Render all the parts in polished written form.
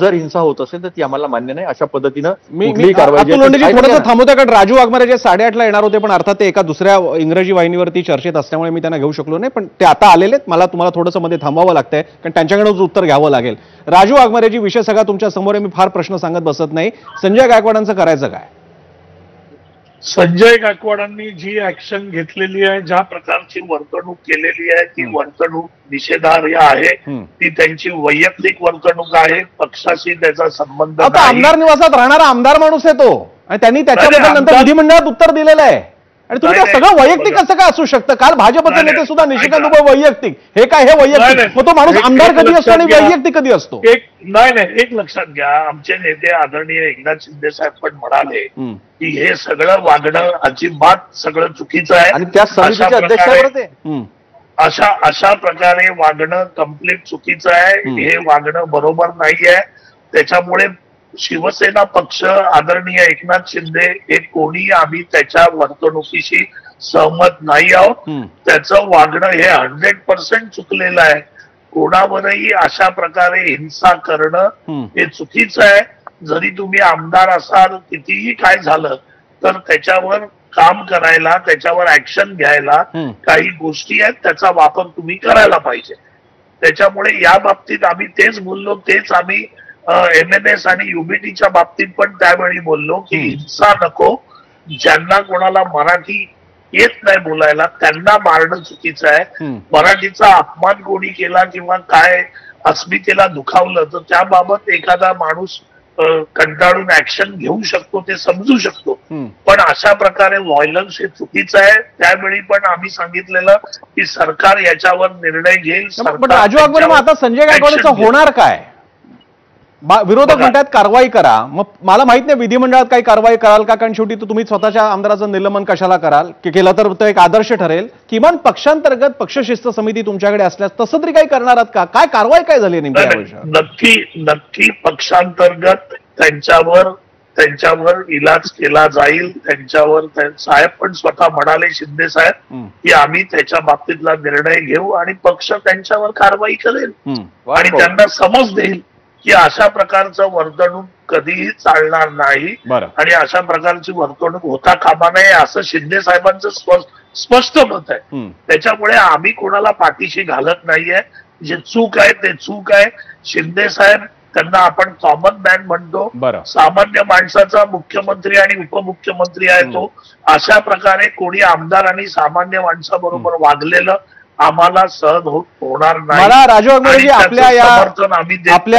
जर हिंसा होत असेल तर ती आम्हाला मान्य नाही. अशा पद्धतीनं मी अतुल लोंढेजी थोडंसं थांबवतो, कारण राजू वाघमारे जे 8:30ला येणार होते, पण अर्थात ते एका दुसऱ्या इंग्रजी वाहिनीवरती चर्चेत असल्यामुळे मी त्यांना घेऊ शकलो नाही. पण ते आता आलेले आहेत. मला तुम्हाला थोडंसं मध्ये थांबावं लागतंय, कारण त्यांच्याकडून उत्तर घ्यावं लागेल. राजू वाघमारेजी, विषय सगळा तुमच्या समोर आहे, मी फार प्रश्न सांगत बसत नाही. संजय गायकवाडांचं करायचं काय? संजय गायकवाडांनी जी ऍक्शन घेतलेली आहे, ज्या प्रकारची वर्तणूक केलेली आहे, ती वर्तणूक निषेधार्ह आहे. ती त्यांची वैयक्तिक वर्तणूक आहे, पक्षाशी त्याचा संबंध नाही. आता आमदार निवासात राहणारा आमदार माणूस आहे तो, आणि त्यांनी त्याच्याबद्दल नंतर विधिमंडळात उत्तर दिलेलं आहे. आणि तुम्ही ते सगळं वैयक्तिक कसं काय असू शकतं? काल भाजपचे नेते सुद्धा निशिकांत उभे वैयक्तिक, हे काय हे वैयक्तिक? मग तो माणूस आमदार कधी असतो आणि वैयक्तिक कधी असतो? एक लक्षात घ्या, आमचे नेते आदरणीय एकनाथ शिंदे साहेब पण म्हणाले की हे सगळं वागणं अजिबात सगळं चुकीचं आहे, आणि त्या समितीचे अध्यक्ष अशा प्रकारे वागणं कम्प्लीट चुकीचं आहे. हे वागणं बरोबर नाहीये. त्याच्यामुळे शिवसेना पक्ष, आदरणीय एकनाथ शिंदे हे कोणी, आम्ही त्याच्या वर्तणुकीशी सहमत नाही आहोत. त्याचं वागणं हे 100% चुकलेलं आहे. कोणावरही अशा प्रकारे हिंसा करणं हे चुकीचं आहे. जरी तुम्ही आमदार असाल, कितीही काय झालं तर त्याच्यावर काम करायला, त्याच्यावर ऍक्शन घ्यायला काही गोष्टी आहेत, त्याचा वापर तुम्ही करायला पाहिजे. त्याच्यामुळे या बाबतीत आम्ही तेच बोललो, तेच आम्ही MNS आणि UBTच्या बाबतीत पण त्यावेळी बोललो की हिंसा नको. ज्यांना कोणाला मराठी येत नाही बोलायला त्यांना मारणं चुकीचं आहे. मराठीचा अपमान कोणी केला किंवा काय अस्मितेला दुखावलं तर त्याबाबत एखादा माणूस कंटाळून ऍक्शन घेऊ शकतो, ते समजू शकतो. पण अशा प्रकारे व्हायलन्स हे चुकीचं आहे. त्यावेळी पण आम्ही सांगितलेलं की सरकार याच्यावर निर्णय घेईल. पण राजू वाघमारे, आता संजय गायकवाडचं होणार काय? विरोधक म्हणतात कारवाई करा. मग मला माहित नाही विधिमंडळात काही कारवाई कराल का, कारण शेवटी तुम्ही स्वतःच्या आमदाराचं निलंबन कशाला कराल? की केलं तर तो एक आदर्श ठरेल. किमान पक्षांतर्गत पक्षशिस्त समिती तुमच्याकडे असल्यास तसं तरी काही करणार आहात का? काय कारवाई काय झाली नेमकी? नक्की पक्षांतर्गत त्यांच्यावर इलाज केला जाईल. त्यांच्यावर साहेब पण स्वतः म्हणाले, शिंदे साहेब, की आम्ही त्याच्या बाबतीतला निर्णय घेऊ आणि पक्ष त्यांच्यावर कारवाई करेल आणि त्यांना समज देईल की अशा प्रकारचं वर्तणूक कधीही चालणार नाही आणि अशा प्रकारची वर्तणूक होता कामा नये, असं शिंदे साहेबांचं स्पष्ट मत आहे. त्याच्यामुळे आम्ही कोणाला पाठीशी घालत नाहीये. जे चूक आहे ते चूक आहे. शिंदे साहेब, त्यांना आपण कॉमन मॅन म्हणतो, सामान्य माणसाचा मुख्यमंत्री आणि उपमुख्यमंत्री आहे तो. अशा प्रकारे कोणी आमदार आणि सामान्य माणसाबरोबर वागलेलं आम्हाला सहन होणार नाही. मला राजू वाघमारेजी,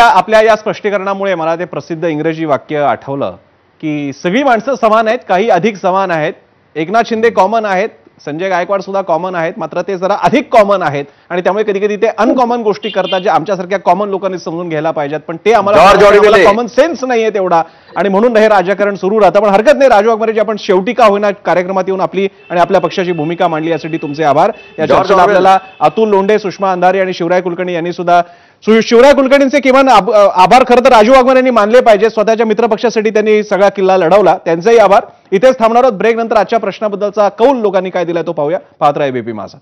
आपल्या या स्पष्टीकरणामुळे मला ते प्रसिद्ध इंग्रजी वाक्य आठवलं की सगळी माणसं समान आहेत, काही अधिक समान आहेत. एकनाथ शिंदे कॉमन आहेत, संजय गायकवाड सुद्धा कॉमन आहेत, मात्र ते जरा अधिक कॉमन आहेत आणि त्यामुळे कधी कधी ते अनकॉमन गोष्टी करतात ज्या आमच्यासारख्या कॉमन लोकांनी समजून घ्यायला पाहिजेत. पण ते आम्हाला कॉमन सेन्स नाहीये तेवढा, आणि म्हणून हे राजकारण सुरू राहतं. पण हरकत नाही राजू वाघमारेजी, आपण शेवटी का होईना कार्यक्रमात येऊन आपली आणि आपल्या पक्षाची भूमिका मांडली, यासाठी तुमचे आभार. या चर्चेत आपल्याला अतुल लोंढे, सुषमा अंधारे आणि शिवराय कुलकर्णी यांनी सुद्धा, शिवराय कुलकर्णींचे किमान आभार खरं तर राजू वाघमारे यांनी मानले पाहिजे. स्वतःच्या मित्रपक्षासाठी त्यांनी सगळा किल्ला लढवला, त्यांचाही आभार. इथेच थांबणार आहोत. ब्रेक नंतर आजच्या प्रश्नाबद्दलचा कौल लोकांनी काय दिलाय तो पाहूया. पाहत राहा एबीपी माझा.